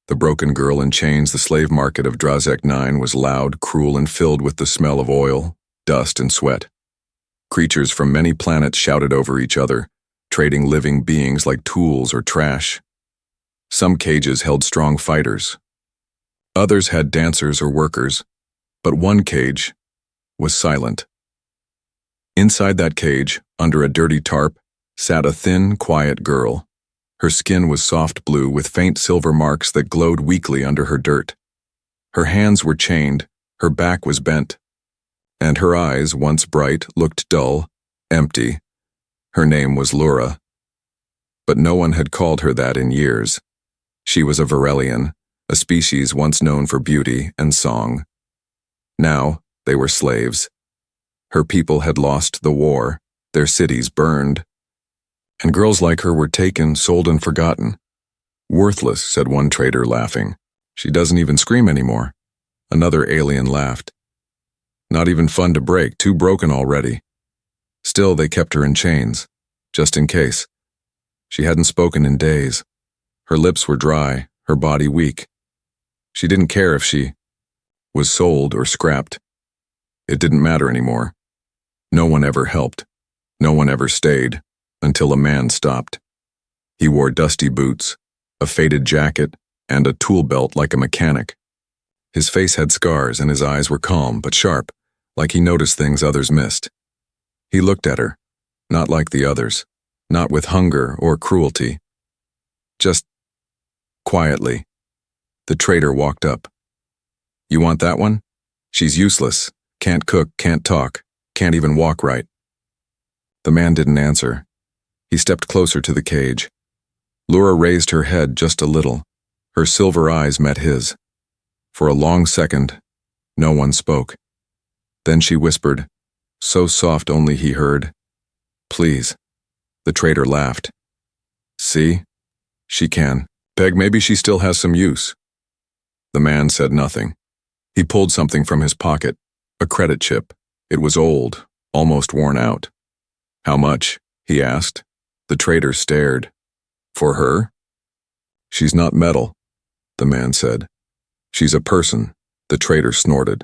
The broken girl in chains. The slave market of Drazek 9 was loud, cruel, and filled with the smell of oil, dust, and sweat. Creatures from many planets shouted over each other, trading living beings like tools or trash. Some cages held strong fighters. Others had dancers or workers, but one cage was silent. Inside that cage, under a dirty tarp, sat a thin, quiet girl. Her skin was soft blue with faint silver marks that glowed weakly under her dirt. Her hands were chained, her back was bent, and her eyes, once bright, looked dull, empty. Her name was Lura. But no one had called her that in years. She was a Varelian, a species once known for beauty and song. Now, they were slaves. Her people had lost the war, their cities burned. And girls like her were taken, sold, and forgotten. Worthless, said one trader, laughing. She doesn't even scream anymore. Another alien laughed. Not even fun to break, too broken already. Still, they kept her in chains, just in case. She hadn't spoken in days. Her lips were dry, her body weak. She didn't care if she was sold or scrapped. It didn't matter anymore. No one ever helped. No one ever stayed, until a man stopped. He wore dusty boots, a faded jacket, and a tool belt like a mechanic. His face had scars and his eyes were calm but sharp, like he noticed things others missed. He looked at her, not like the others, not with hunger or cruelty. Just quietly. The trader walked up. You want that one? She's useless, can't cook, can't talk, can't even walk right. The man didn't answer. He stepped closer to the cage. Lura raised her head just a little. Her silver eyes met his. For a long second, no one spoke. Then she whispered, so soft only he heard, please. The trader laughed. See? She can. Peg, maybe she still has some use. The man said nothing. He pulled something from his pocket, a credit chip. It was old, almost worn out. How much? He asked. The trader stared. For her? She's not metal, the man said. She's a person, the trader snorted.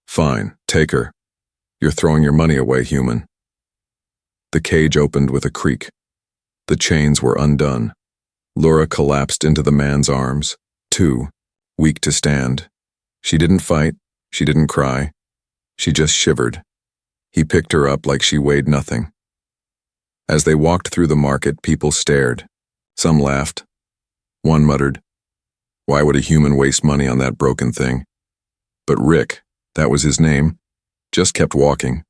Fine, take her. You're throwing your money away, human. The cage opened with a creak. The chains were undone. Lura collapsed into the man's arms, too, weak to stand. She didn't fight, she didn't cry. She just shivered. He picked her up like she weighed nothing. As they walked through the market, people stared. Some laughed. One muttered, why would a human waste money on that broken thing? But Rick, that was his name, just kept walking.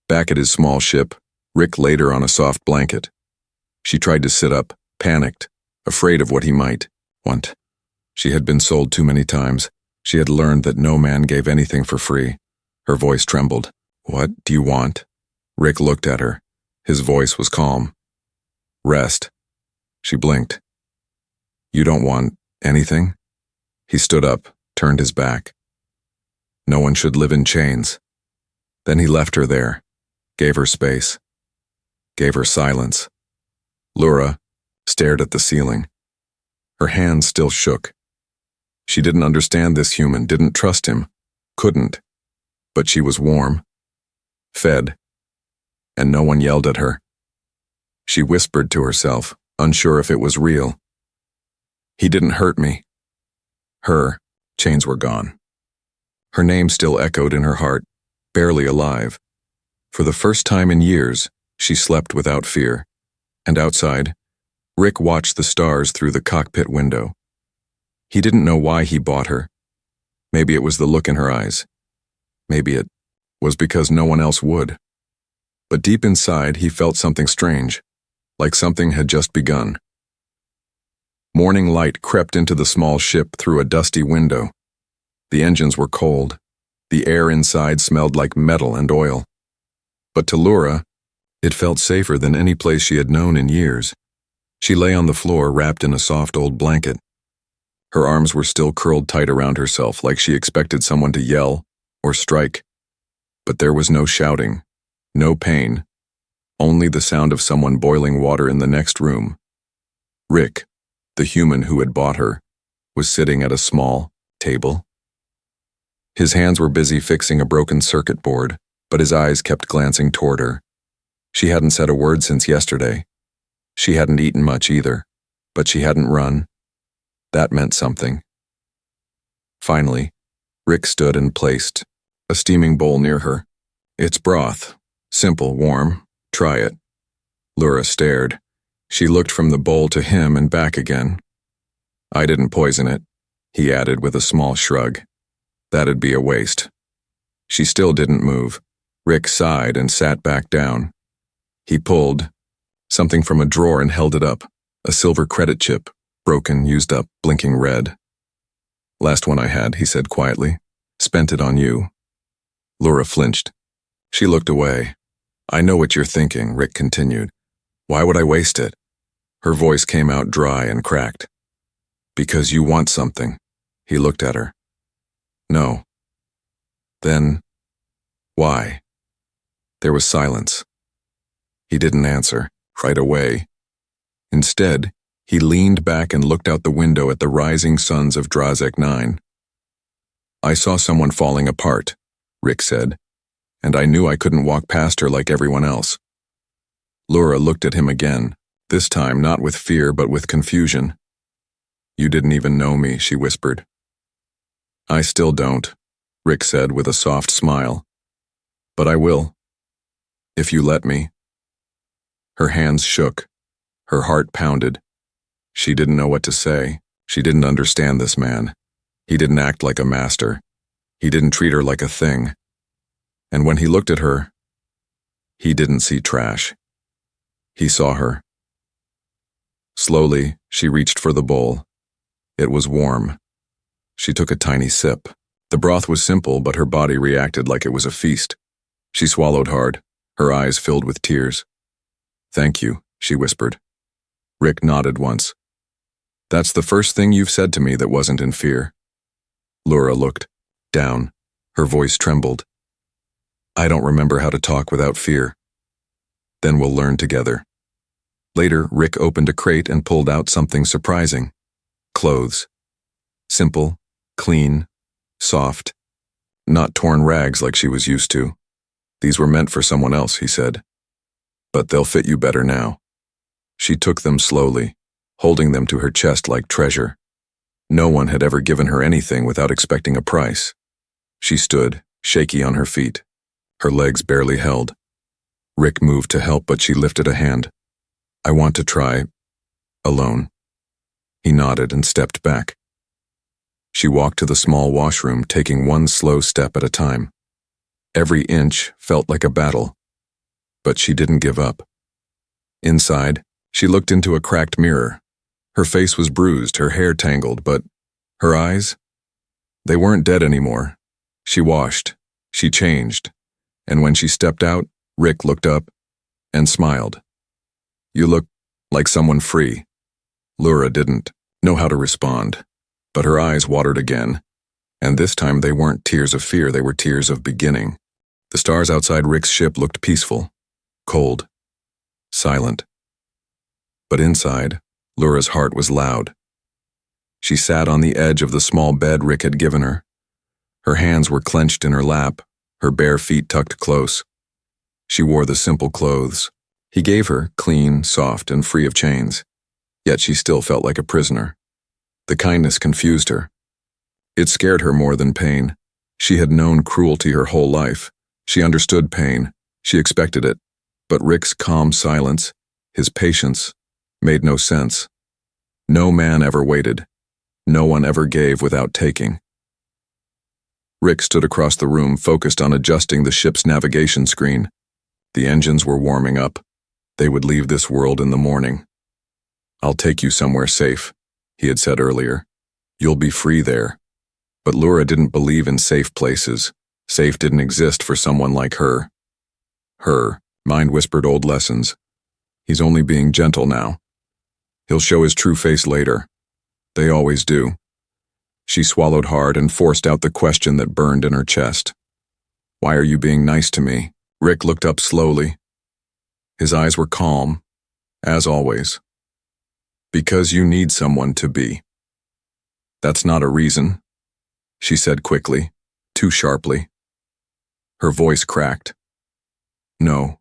Back at his small ship, Rick laid her on a soft blanket. She tried to sit up, panicked, afraid of what he might want. She had been sold too many times. She had learned that no man gave anything for free. Her voice trembled. What do you want? Rick looked at her. His voice was calm. Rest. She blinked. You don't want anything? He stood up, turned his back. No one should live in chains. Then he left her there, gave her space, gave her silence. Lura stared at the ceiling. Her hands still shook. She didn't understand this human, didn't trust him, couldn't. But she was warm, fed, and no one yelled at her. She whispered to herself, unsure if it was real. He didn't hurt me. Her chains were gone. Her name still echoed in her heart, barely alive. For the first time in years, she slept without fear. And outside, Rick watched the stars through the cockpit window. He didn't know why he bought her. Maybe it was the look in her eyes. Maybe it was because no one else would. But deep inside, he felt something strange, like something had just begun. Morning light crept into the small ship through a dusty window. The engines were cold. The air inside smelled like metal and oil. But to Lura, it felt safer than any place she had known in years. She lay on the floor wrapped in a soft old blanket. Her arms were still curled tight around herself like she expected someone to yell or strike. But there was no shouting, no pain, only the sound of someone boiling water in the next room. Rick, the human who had bought her, was sitting at a small table. His hands were busy fixing a broken circuit board, but his eyes kept glancing toward her. She hadn't said a word since yesterday. She hadn't eaten much either, but she hadn't run. That meant something. Finally, Rick stood and placed a steaming bowl near her. It's broth. Simple, warm. Try it. Laura stared. She looked from the bowl to him and back again. I didn't poison it, he added with a small shrug. That'd be a waste. She still didn't move. Rick sighed and sat back down. He pulled something from a drawer and held it up. A silver credit chip, broken, used up, blinking red. Last one I had, he said quietly. Spent it on you. Laura flinched. She looked away. I know what you're thinking, Rick continued. Why would I waste it? Her voice came out dry and cracked. Because you want something. He looked at her. No. Then, why? There was silence. He didn't answer, right away. Instead, he leaned back and looked out the window at the rising suns of Drazek 9. I saw someone falling apart, Rick said, and I knew I couldn't walk past her like everyone else. Laura looked at him again, this time not with fear but with confusion. You didn't even know me, she whispered. I still don't, Rick said with a soft smile. But I will. If you let me. Her hands shook. Her heart pounded. She didn't know what to say. She didn't understand this man. He didn't act like a master. He didn't treat her like a thing. And when he looked at her, he didn't see trash. He saw her. Slowly, she reached for the bowl. It was warm. She took a tiny sip. The broth was simple, but her body reacted like it was a feast. She swallowed hard, her eyes filled with tears. Thank you, she whispered. Rick nodded once. That's the first thing you've said to me that wasn't in fear. Laura looked down. Her voice trembled. I don't remember how to talk without fear. Then we'll learn together. Later, Rick opened a crate and pulled out something surprising. Clothes. Simple, clean, soft. Not torn rags like she was used to. These were meant for someone else, he said. But they'll fit you better now. She took them slowly, holding them to her chest like treasure. No one had ever given her anything without expecting a price. She stood, shaky on her feet. Her legs barely held. Rick moved to help, but she lifted a hand. I want to try alone. He nodded and stepped back. She walked to the small washroom, taking one slow step at a time. Every inch felt like a battle. But she didn't give up. Inside, she looked into a cracked mirror. Her face was bruised, her hair tangled, but her eyes? They weren't dead anymore. She washed. She changed. And when she stepped out, Rick looked up and smiled. You look like someone free. Laura didn't know how to respond, but her eyes watered again, and this time they weren't tears of fear, they were tears of beginning. The stars outside Rick's ship looked peaceful, cold, silent. But inside, Laura's heart was loud. She sat on the edge of the small bed Rick had given her. Her hands were clenched in her lap, her bare feet tucked close. She wore the simple clothes he gave her, clean, soft, and free of chains. Yet she still felt like a prisoner. The kindness confused her. It scared her more than pain. She had known cruelty her whole life. She understood pain. She expected it. But Rick's calm silence, his patience, made no sense. No man ever waited. No one ever gave without taking. Rick stood across the room, focused on adjusting the ship's navigation screen. The engines were warming up. They would leave this world in the morning. I'll take you somewhere safe, he had said earlier. You'll be free there. But Laura didn't believe in safe places. Safe didn't exist for someone like her. Her, mind whispered old lessons. He's only being gentle now. He'll show his true face later. They always do. She swallowed hard and forced out the question that burned in her chest. Why are you being nice to me? Rick looked up slowly. His eyes were calm, as always. Because you need someone to be. That's not a reason, she said quickly, too sharply. Her voice cracked. No,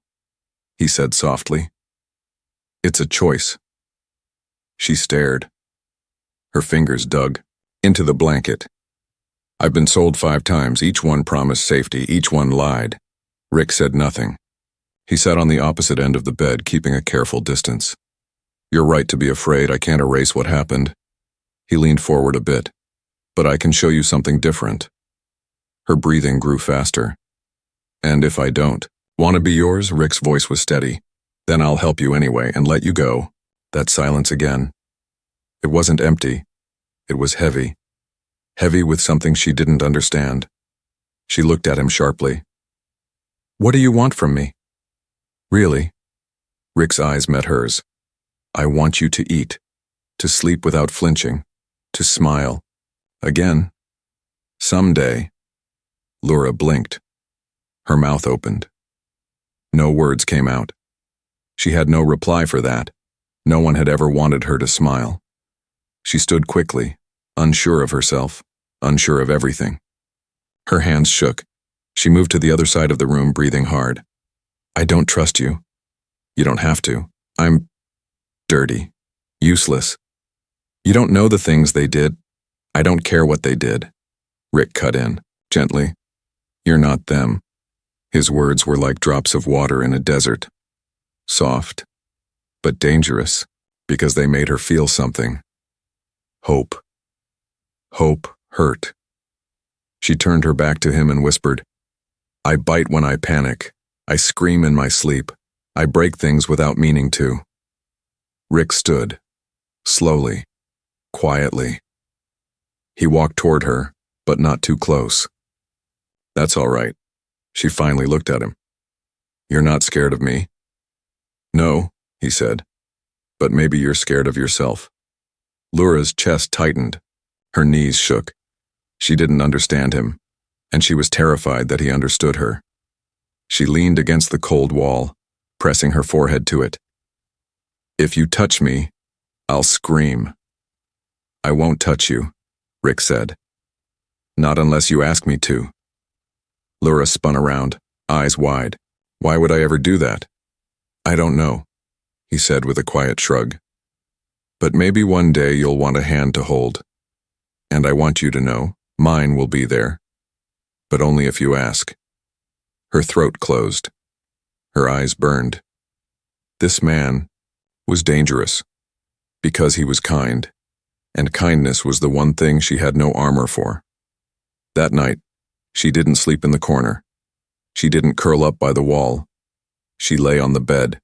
he said softly. It's a choice. She stared. Her fingers dug into the blanket. I've been sold 5 times, each one promised safety, each one lied. Rick said nothing. He sat on the opposite end of the bed, keeping a careful distance. You're right to be afraid, I can't erase what happened. He leaned forward a bit. But I can show you something different. Her breathing grew faster. And if I don't want to be yours, Rick's voice was steady. Then I'll help you anyway and let you go. That silence again. It wasn't empty. It was heavy. Heavy with something she didn't understand. She looked at him sharply. What do you want from me? Really? Rick's eyes met hers. I want you to eat, to sleep without flinching, to smile. Again. Someday. Laura blinked. Her mouth opened. No words came out. She had no reply for that. No one had ever wanted her to smile. She stood quickly, unsure of herself, unsure of everything. Her hands shook. She moved to the other side of the room, breathing hard. I don't trust you. You don't have to. I'm dirty, useless. You don't know the things they did. I don't care what they did. Rick cut in, gently. You're not them. His words were like drops of water in a desert. Soft, but dangerous, because they made her feel something. Hope. Hope hurt. She turned her back to him and whispered, I bite when I panic. I scream in my sleep. I break things without meaning to. Rick stood, slowly, quietly. He walked toward her, but not too close. That's all right. She finally looked at him. You're not scared of me? No, he said. But maybe you're scared of yourself. Laura's chest tightened. Her knees shook. She didn't understand him, and she was terrified that he understood her. She leaned against the cold wall, pressing her forehead to it. If you touch me, I'll scream. I won't touch you, Rick said. Not unless you ask me to. Laura spun around, eyes wide. Why would I ever do that? I don't know, he said with a quiet shrug. But maybe one day you'll want a hand to hold. And I want you to know, mine will be there. But only if you ask. Her throat closed. Her eyes burned. This man was dangerous, because he was kind, and kindness was the one thing she had no armor for. That night, she didn't sleep in the corner. She didn't curl up by the wall. She lay on the bed,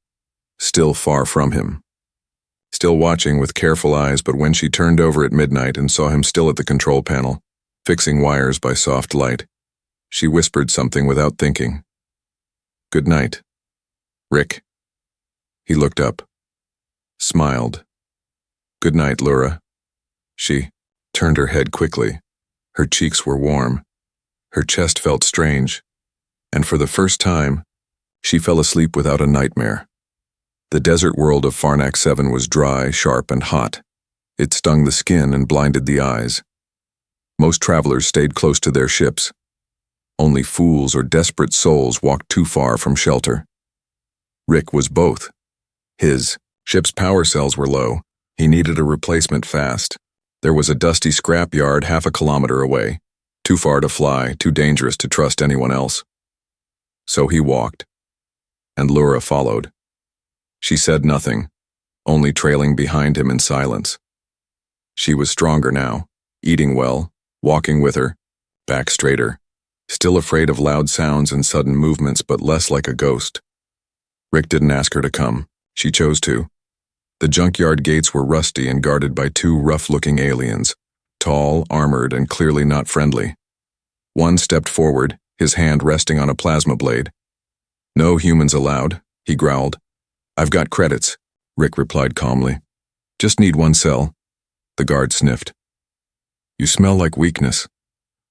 still far from him. Still watching with careful eyes, but when she turned over at midnight and saw him still at the control panel, fixing wires by soft light, she whispered something without thinking. Good night, Rick. He looked up, smiled. Good night, Laura. She turned her head quickly. Her cheeks were warm. Her chest felt strange. And for the first time, she fell asleep without a nightmare. The desert world of Farnak 7 was dry, sharp, and hot. It stung the skin and blinded the eyes. Most travelers stayed close to their ships. Only fools or desperate souls walked too far from shelter. Rick was both. His ship's power cells were low. He needed a replacement fast. There was a dusty scrapyard half a kilometer away. Too far to fly, too dangerous to trust anyone else. So he walked. And Laura followed. She said nothing, only trailing behind him in silence. She was stronger now, eating well, walking with her, back straighter, still afraid of loud sounds and sudden movements, but less like a ghost. Rick didn't ask her to come. She chose to. The junkyard gates were rusty and guarded by 2 rough-looking aliens, tall, armored, and clearly not friendly. One stepped forward, his hand resting on a plasma blade. No humans allowed, he growled. I've got credits, Rick replied calmly. Just need 1 cell. The guard sniffed. You smell like weakness.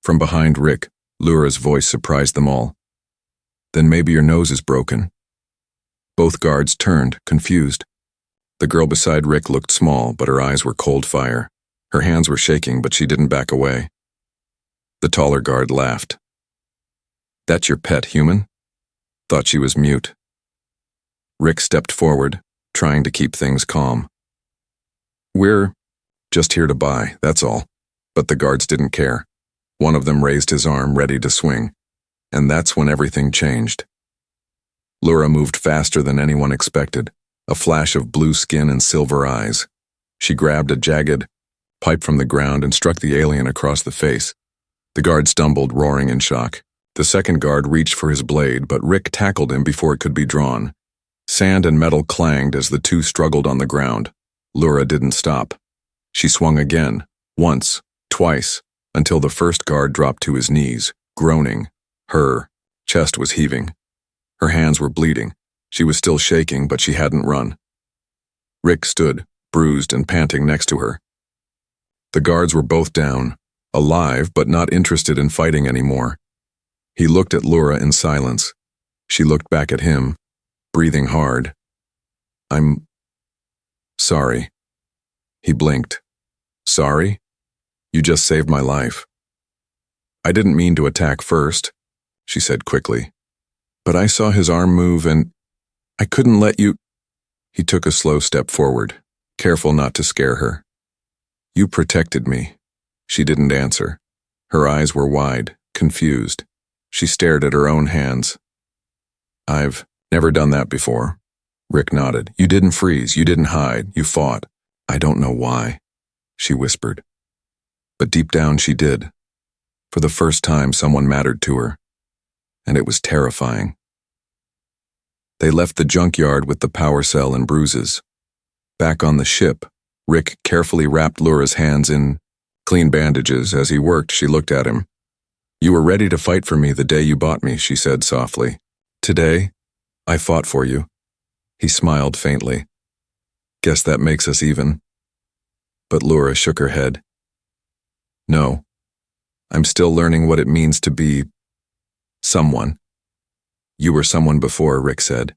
From behind Rick, Laura's voice surprised them all. Then maybe your nose is broken. Both guards turned, confused. The girl beside Rick looked small, but her eyes were cold fire. Her hands were shaking, but she didn't back away. The taller guard laughed. "That's your pet, human?" Thought she was mute. Rick stepped forward, trying to keep things calm. "We're just here to buy, that's all." But the guards didn't care. One of them raised his arm, ready to swing. And that's when everything changed. Laura moved faster than anyone expected, a flash of blue skin and silver eyes. She grabbed a jagged pipe from the ground and struck the alien across the face. The guard stumbled, roaring in shock. The second guard reached for his blade, but Rick tackled him before it could be drawn. Sand and metal clanged as the two struggled on the ground. Laura didn't stop. She swung again, once, twice, until the first guard dropped to his knees, groaning. Her chest was heaving. Her hands were bleeding. She was still shaking, but she hadn't run. Rick stood, bruised and panting next to her. The guards were both down, alive but not interested in fighting anymore. He looked at Laura in silence. She looked back at him, breathing hard. "I'm sorry." He blinked. "Sorry? You just saved my life." "I didn't mean to attack first," she said quickly. "But I saw his arm move and I couldn't let you—" He took a slow step forward, careful not to scare her. "You protected me." She didn't answer. Her eyes were wide, confused. She stared at her own hands. "I've never done that before." Rick nodded. "You didn't freeze, you didn't hide, you fought." "I don't know why," she whispered. But deep down she did. For the first time, someone mattered to her. And it was terrifying. They left the junkyard with the power cell and bruises. Back on the ship, Rick carefully wrapped Laura's hands in clean bandages. As he worked, she looked at him. "You were ready to fight for me the day you bought me," she said softly. "Today, I fought for you." He smiled faintly. "Guess that makes us even." But Laura shook her head. "No, I'm still learning what it means to be someone." "You were someone before," Rick said.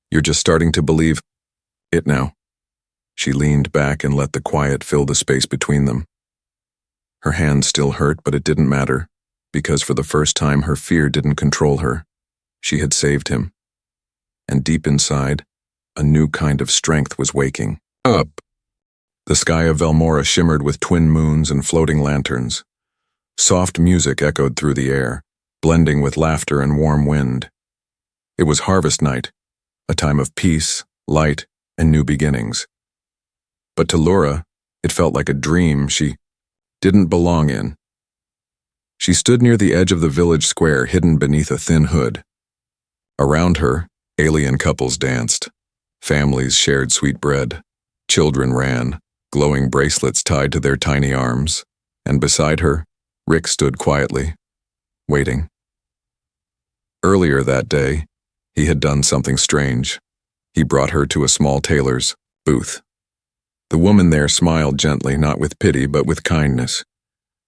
"You're just starting to believe it now." She leaned back and let the quiet fill the space between them. Her hands still hurt, but it didn't matter, because for the first time her fear didn't control her. She had saved him. And deep inside, a new kind of strength was waking up. The sky of Velmora shimmered with twin moons and floating lanterns. Soft music echoed through the air, blending with laughter and warm wind. It was harvest night, a time of peace, light, and new beginnings. But to Laura, it felt like a dream she didn't belong in. She stood near the edge of the village square, hidden beneath a thin hood. Around her, alien couples danced. Families shared sweet bread. Children ran, glowing bracelets tied to their tiny arms. And beside her, Rick stood quietly, waiting. Earlier that day, he had done something strange. He brought her to a small tailor's booth. The woman there smiled gently, not with pity, but with kindness.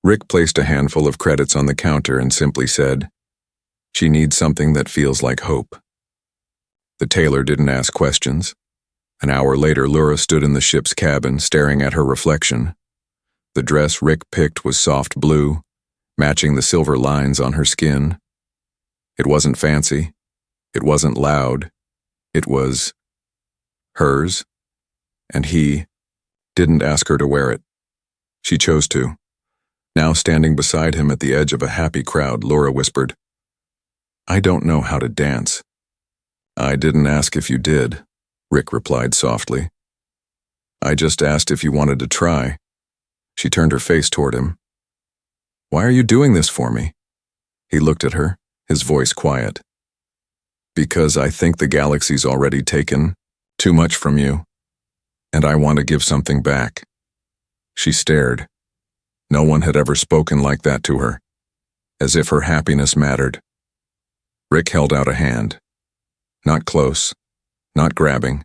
Rick placed a handful of credits on the counter and simply said, "She needs something that feels like hope." The tailor didn't ask questions. An hour later, Laura stood in the ship's cabin, staring at her reflection. The dress Rick picked was soft blue, matching the silver lines on her skin. It wasn't fancy. It wasn't loud. It was hers, and he didn't ask her to wear it. She chose to. Now standing beside him at the edge of a happy crowd, Laura whispered, "I don't know how to dance." "I didn't ask if you did," Rick replied softly. "I just asked if you wanted to try." She turned her face toward him. "Why are you doing this for me?" He looked at her, his voice quiet. "Because I think the galaxy's already taken too much from you, and I want to give something back." She stared. No one had ever spoken like that to her, as if her happiness mattered. Rick held out a hand. Not close, not grabbing,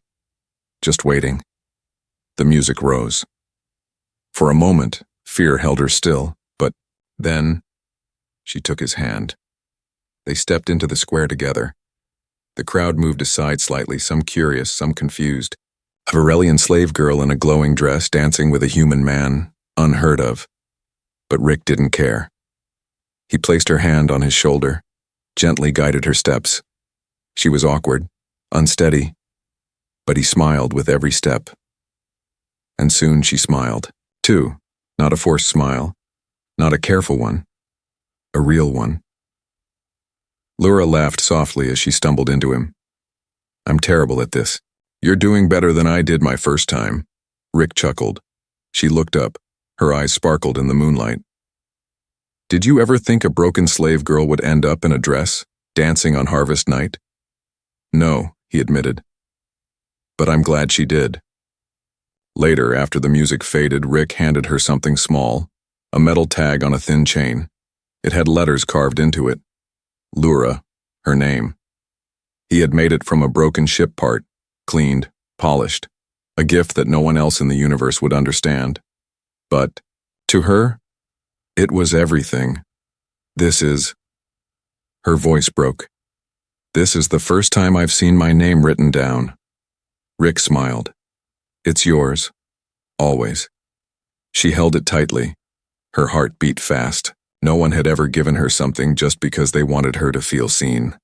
just waiting. The music rose. For a moment, fear held her still, but then she took his hand. They stepped into the square together. The crowd moved aside slightly, some curious, some confused. A Varelian slave girl in a glowing dress dancing with a human man, Unheard of. But Rick didn't care. He placed her hand on his shoulder, gently guided her steps. She was awkward, unsteady, but he smiled with every step. And soon she smiled, too. Not a forced smile, not a careful one, a real one. Laura laughed softly as she stumbled into him. I'm terrible at this. You're doing better than I did my first time. Rick chuckled. She looked up. Her eyes sparkled in the moonlight. Did you ever think a broken slave girl would end up in a dress, dancing on harvest night? No, he admitted. But I'm glad she did. Later, after the music faded, Rick handed her something small, a metal tag on a thin chain. It had letters carved into it. Lura, her name. He had made it from a broken ship part, cleaned, polished, a gift that no one else in the universe would understand. But, to her, it was everything. This is... Her voice broke. This is the first time I've seen my name written down. Rick smiled. It's yours. Always. She held it tightly. Her heart beat fast. No one had ever given her something just because they wanted her to feel seen.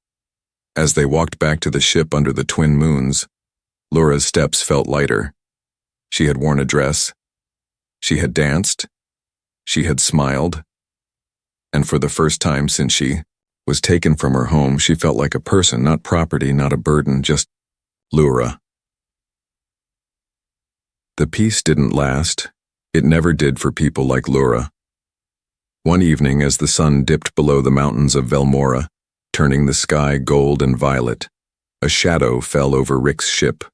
As they walked back to the ship under the twin moons, Laura's steps felt lighter. She had worn a dress. She had danced. She had smiled. And for the first time since she was taken from her home, she felt like a person, not property, not a burden, just Laura. The peace didn't last. It never did for people like Laura. One evening, as the sun dipped below the mountains of Velmora, turning the sky gold and violet, a shadow fell over Rick's ship.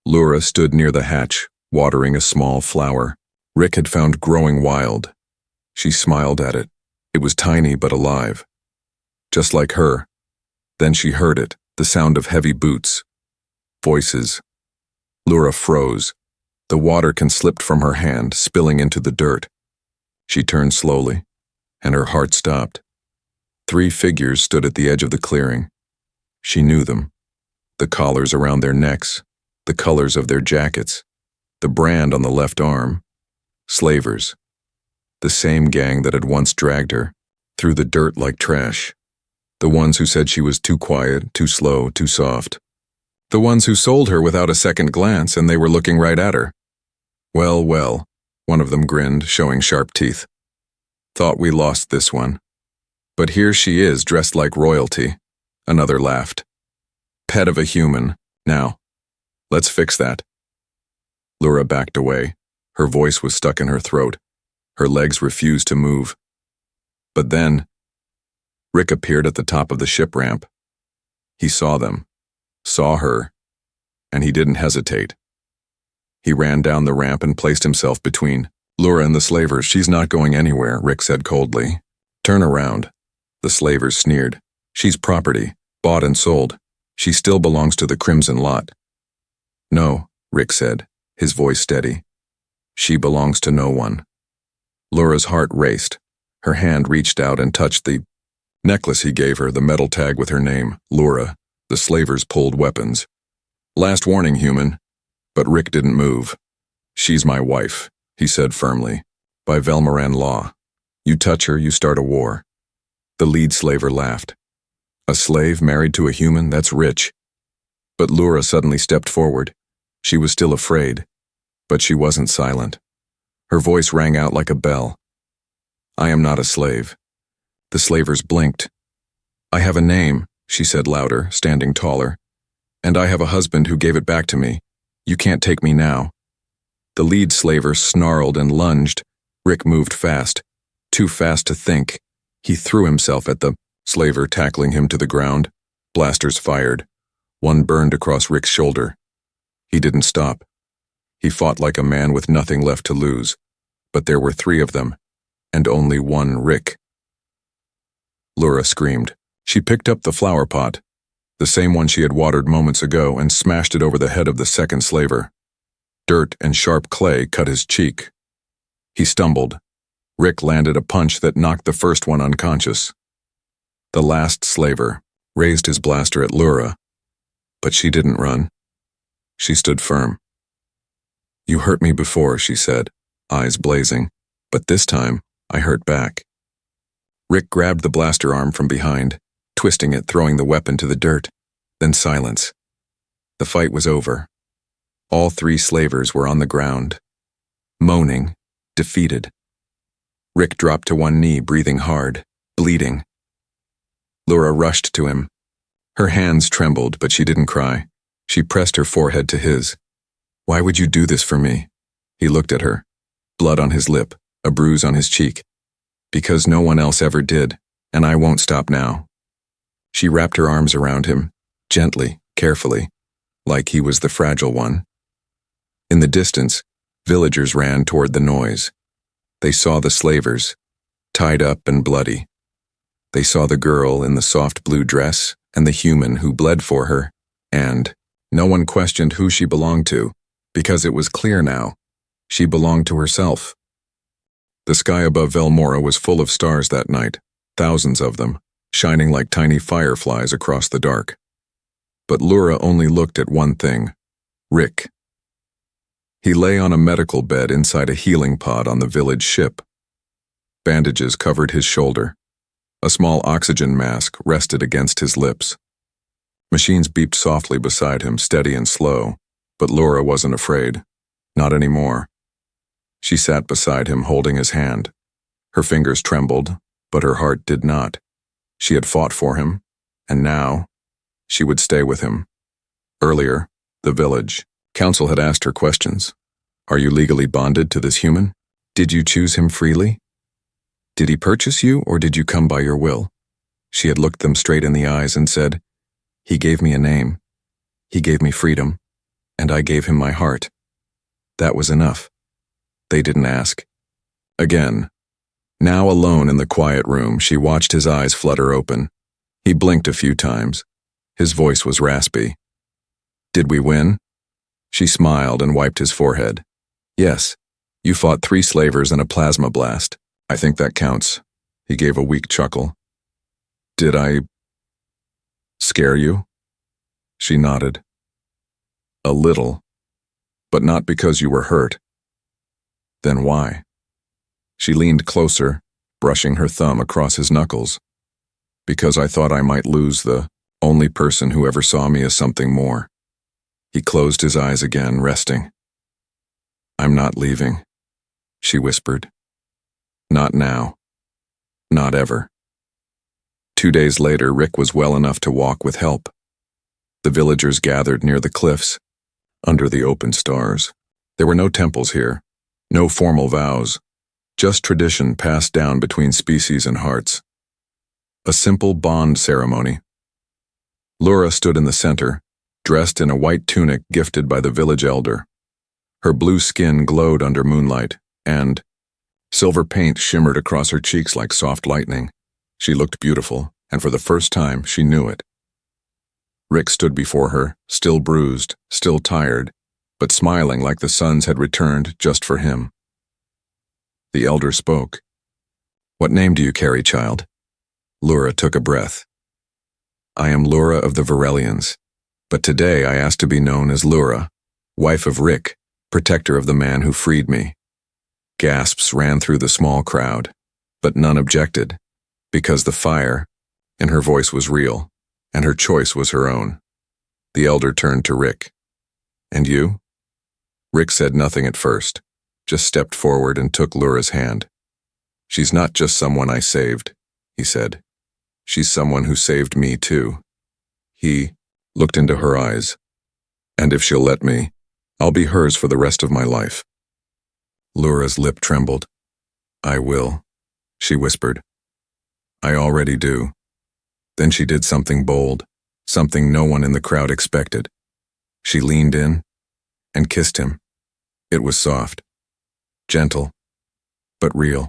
Laura stood near the hatch, watering a small flower Rick had found growing wild. She smiled at it. It was tiny but alive. Just like her. Then she heard it, the sound of heavy boots. Voices. Laura froze. The water can slipped from her hand, spilling into the dirt. She turned slowly, and her heart stopped. 3 figures stood at the edge of the clearing. She knew them. The collars around their necks, the colors of their jackets, the brand on the left arm. Slavers. The same gang that had once dragged her through the dirt like trash. The ones who said she was too quiet, too slow, too soft. The ones who sold her without a second glance, and they were looking right at her. Well, well, one of them grinned, showing sharp teeth. Thought we lost this one. But here she is, dressed like royalty. Another laughed. Pet of a human. Now, let's fix that. Laura backed away. Her voice was stuck in her throat. Her legs refused to move. But then, Rick appeared at the top of the ship ramp. He saw them, saw her, and he didn't hesitate. He ran down the ramp and placed himself between Laura and the slavers. She's not going anywhere, Rick said coldly. Turn around. The slavers sneered. She's property, bought and sold. She still belongs to the Crimson Lot. No, Rick said, his voice steady. She belongs to no one. Laura's heart raced. Her hand reached out and touched the necklace he gave her, the metal tag with her name, Laura. The slavers pulled weapons. Last warning, human. But Rick didn't move. She's my wife, he said firmly. By Velmoran law. You touch her, you start a war. The lead slaver laughed. A slave married to a human, that's rich. But Laura suddenly stepped forward. She was still afraid, but she wasn't silent. Her voice rang out like a bell. I am not a slave. The slavers blinked. I have a name, she said louder, standing taller. And I have a husband who gave it back to me. You can't take me now. The lead slaver snarled and lunged. Rick moved fast, too fast to think. He threw himself at the slaver, tackling him to the ground. Blasters fired. One burned across Rick's shoulder. He didn't stop. He fought like a man with nothing left to lose. But there were 3 of them, and only one Rick. Laura screamed. She picked up the flower pot, the same one she had watered moments ago, and smashed it over the head of the second slaver. Dirt and sharp clay cut his cheek. He stumbled. Rick landed a punch that knocked the first one unconscious. The last slaver raised his blaster at Laura, but she didn't run. She stood firm. You hurt me before, she said. eyes blazing. But this time, I hurt back. Rick grabbed the blaster arm from behind, twisting it, throwing the weapon to the dirt. Then silence. The fight was over. All three slavers were on the ground, moaning, defeated. Rick dropped to one knee, breathing hard, bleeding. Laura rushed to him. Her hands trembled, but she didn't cry. She pressed her forehead to his. "Why would you do this for me?" He looked at her, blood on his lip, a bruise on his cheek. "Because no one else ever did, and I won't stop now." She wrapped her arms around him, gently, carefully, like he was the fragile one. In the distance, villagers ran toward the noise. They saw the slavers, tied up and bloody. They saw the girl in the soft blue dress and the human who bled for her, and no one questioned who she belonged to, because it was clear now, she belonged to herself. The sky above Velmora was full of stars that night, thousands of them, shining like tiny fireflies across the dark. But Laura only looked at one thing: Rick. He lay on a medical bed inside a healing pod on the village ship. Bandages covered his shoulder. A small oxygen mask rested against his lips. Machines beeped softly beside him, steady and slow, but Laura wasn't afraid. Not anymore. She sat beside him, holding his hand. Her fingers trembled, but her heart did not. She had fought for him, and now she would stay with him. Earlier, the village council had asked her questions. Are you legally bonded to this human? Did you choose him freely? Did he purchase you, or did you come by your will? She had looked them straight in the eyes and said, he gave me a name. He gave me freedom, and I gave him my heart. That was enough. They didn't ask. Again. Now alone in the quiet room, she watched his eyes flutter open. He blinked a few times. His voice was raspy. Did we win? She smiled and wiped his forehead. Yes, you fought 3 slavers and a plasma blast. I think that counts. He gave a weak chuckle. Did I scare you? She nodded. A little, but not because you were hurt. Then why? She leaned closer, brushing her thumb across his knuckles. Because I thought I might lose the only person who ever saw me as something more. He closed his eyes again, resting. I'm not leaving, she whispered. Not now. Not ever. 2 days later, Rick was well enough to walk with help. The villagers gathered near the cliffs, under the open stars. There were no temples here, no formal vows, just tradition passed down between species and hearts. A simple bond ceremony. Laura stood in the center, dressed in a white tunic gifted by the village elder. Her blue skin glowed under moonlight, and silver paint shimmered across her cheeks like soft lightning. She looked beautiful, and for the first time, she knew it. Rick stood before her, still bruised, still tired, but smiling like the suns had returned just for him. The elder spoke. What name do you carry, child? Laura took a breath. I am Laura of the Varelians, but today I ask to be known as Laura, wife of Rick, protector of the man who freed me. Gasps ran through the small crowd, but none objected, because the fire in her voice was real, and her choice was her own. The elder turned to Rick. And you? Rick said nothing at first, just stepped forward and took Laura's hand. She's not just someone I saved, he said. She's someone who saved me too. He looked into her eyes. And if she'll let me, I'll be hers for the rest of my life. Laura's lip trembled. I will, she whispered. I already do. Then she did something bold, something no one in the crowd expected. She leaned in and kissed him. It was soft, gentle, but real.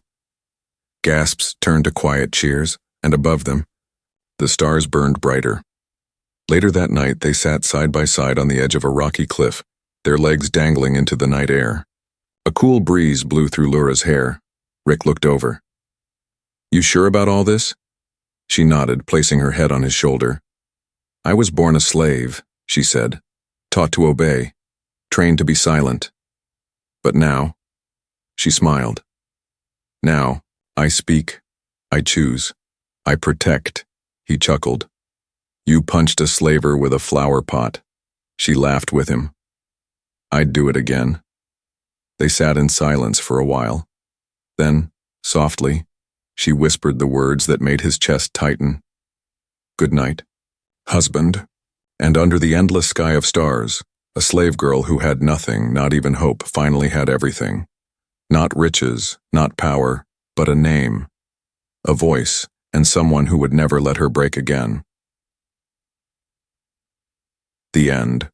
Gasps turned to quiet cheers, and above them, the stars burned brighter. Later that night, they sat side by side on the edge of a rocky cliff, their legs dangling into the night air. A cool breeze blew through Laura's hair. Rick looked over. You sure about all this? She nodded, placing her head on his shoulder. I was born a slave, she said, taught to obey, trained to be silent. But now, She smiled. Now, I speak. I choose. I protect. He chuckled. You punched a slaver with a flower pot. She laughed with him. I'd do it again. They sat in silence for a while. Then, softly, she whispered the words that made his chest tighten. Good night, husband. And under the endless sky of stars, a slave girl who had nothing, not even hope, finally had everything. Not riches, not power, but a name, a voice, and someone who would never let her break again. The end.